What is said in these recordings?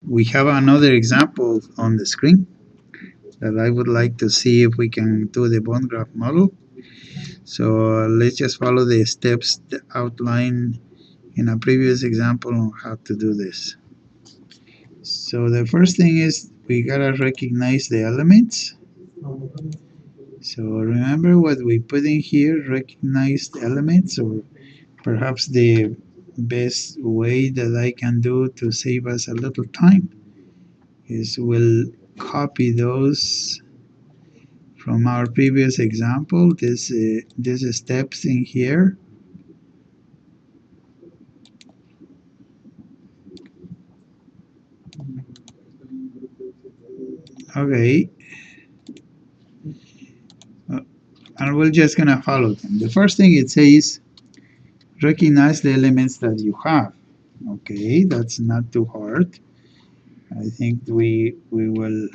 we have another example on the screen that I would like to see if we can do the bond graph model. So let's just follow the steps outlined in a previous example on how to do this. So the first thing is we gotta recognize the elements. So remember what we put in here, recognize the elements, or perhaps the best way that I can do to save us a little time is we'll copy those from our previous example, these steps in here. Okay, and we're just gonna follow them. The first thing it says, recognize the elements that you have. Okay, that's not too hard. I think we will.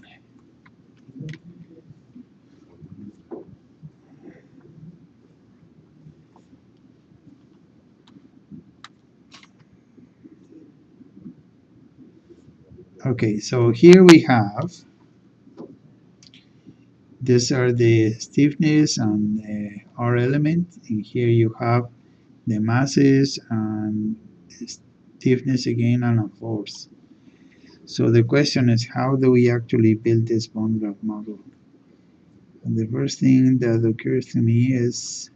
Okay, so here we have, these are the stiffness and the R element, and here you have the masses and stiffness again and a force. So the question is, how do we actually build this bond graph model? And the first thing that occurs to me is,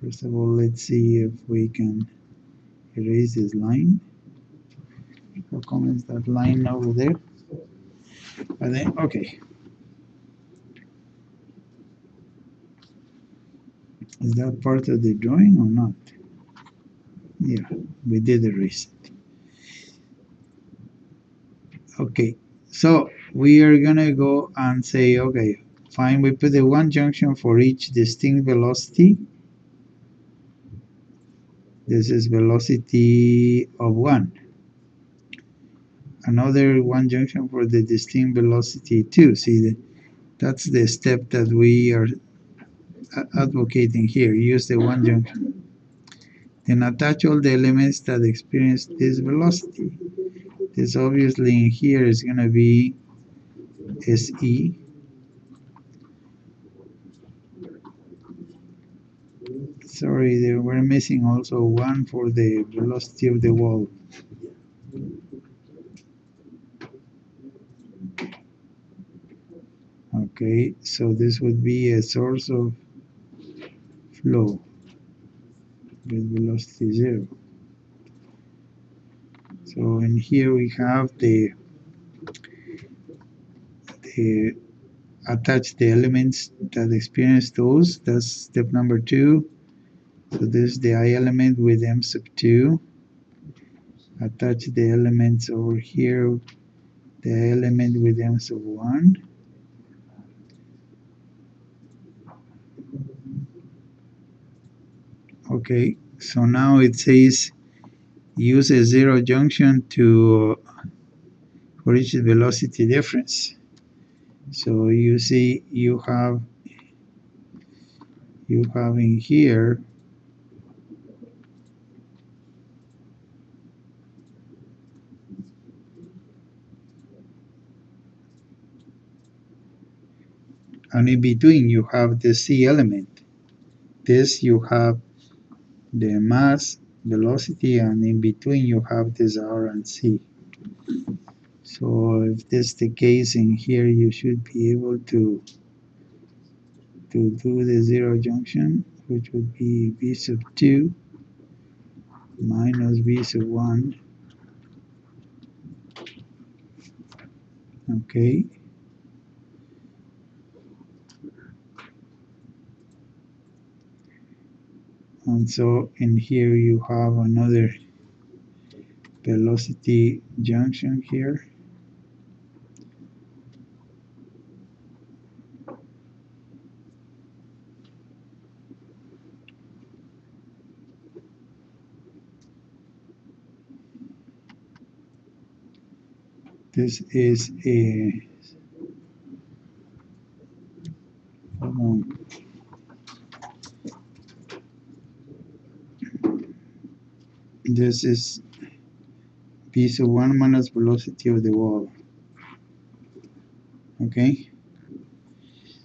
first of all, let's see if we can erase this line. How come is that line over there? And then, okay, is that part of the drawing or not? Yeah, we did erase it. Okay, so we are gonna go and say, okay, fine, we put the one junction for each distinct velocity. This is velocity of 1. Another one junction for the distinct velocity 2. See, that's the step that we are advocating here. Use the one junction. Then attach all the elements that experience this velocity. This obviously in here is going to be SE. Sorry, we're missing also 1 for the velocity of the wall. Okay, so this would be a source of flow with velocity 0. So in here we have the attach the elements that experience those. That's step number 2. So this is the I element with M sub 2. Attach the elements over here, the element with M sub 1. Okay, so now it says use a zero junction to for each velocity difference. So you see you have in here and in between you have the C element. This you have the mass, velocity, and in between you have this R and C. So if this is the case in here, you should be able to do the zero junction, which would be V sub 2 minus V sub 1. Okay. And so in here you have another velocity junction here. This is a this is v sub 1 minus velocity of the ball. Okay,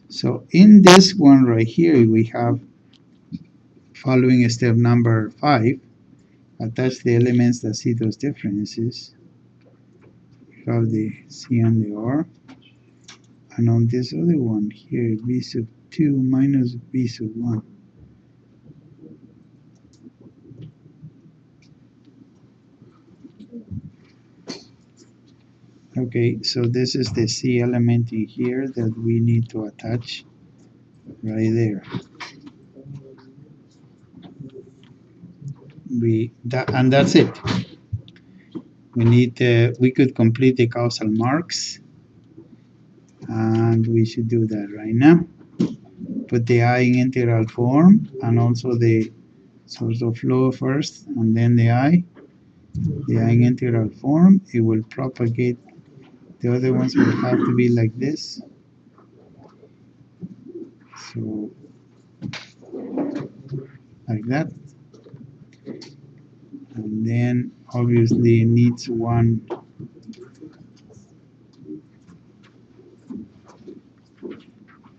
so in this one right here we have following step number 5, attach the elements that see those differences. You have the C and the R, and on this other one here, v sub 2 minus v sub 1. Okay, so this is the C element in here that we need to attach right there. And that's it. We could complete the causal marks, and we should do that right now. Put the I in integral form, and also the source of flow first, and then the I in integral form. It will propagate. The other ones will have to be like this. So, like that. And then obviously it needs one.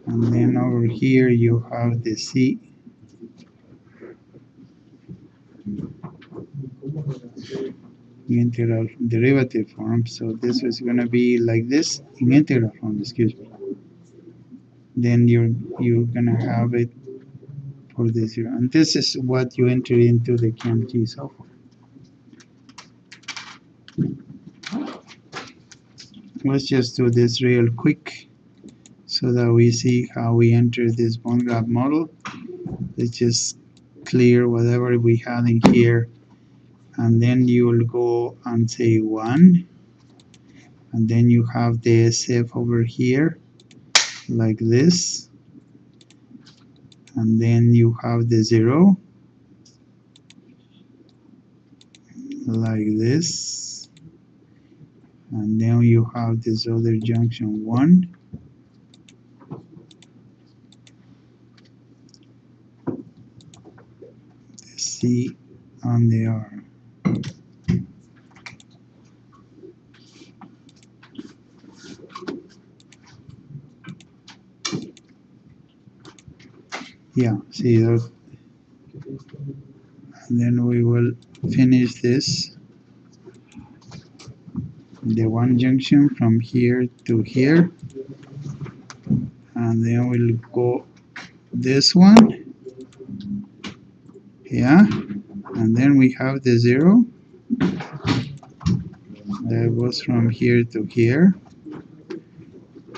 And then over here you have the C. Integral derivative form. So this is going to be like this in integral form, excuse me. Then you're going to have it for the 0. And this is what you enter into the CAMG software. Let's just do this real quick so that we see how we enter this bond graph model. Let's just clear whatever we had in here, and then you will go and say 1, and then you have the SF over here like this, and then you have the 0 like this, and then you have this other junction 1, the C and the R. Yeah, see that? And then we will finish this, the one junction from here to here, and then we'll go this one, yeah, and then we have the 0 that goes from here to here,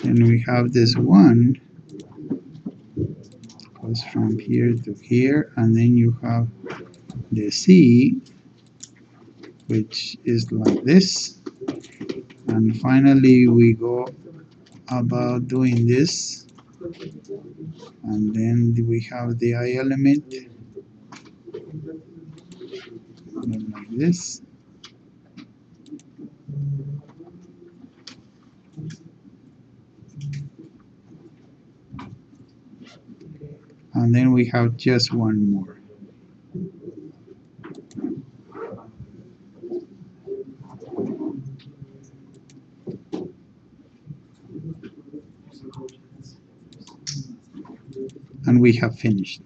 and we have this 1 goes from here to here, and then you have the C, which is like this, and finally we go about doing this, and then we have the I element like this, and then we have just one more. And we have finished.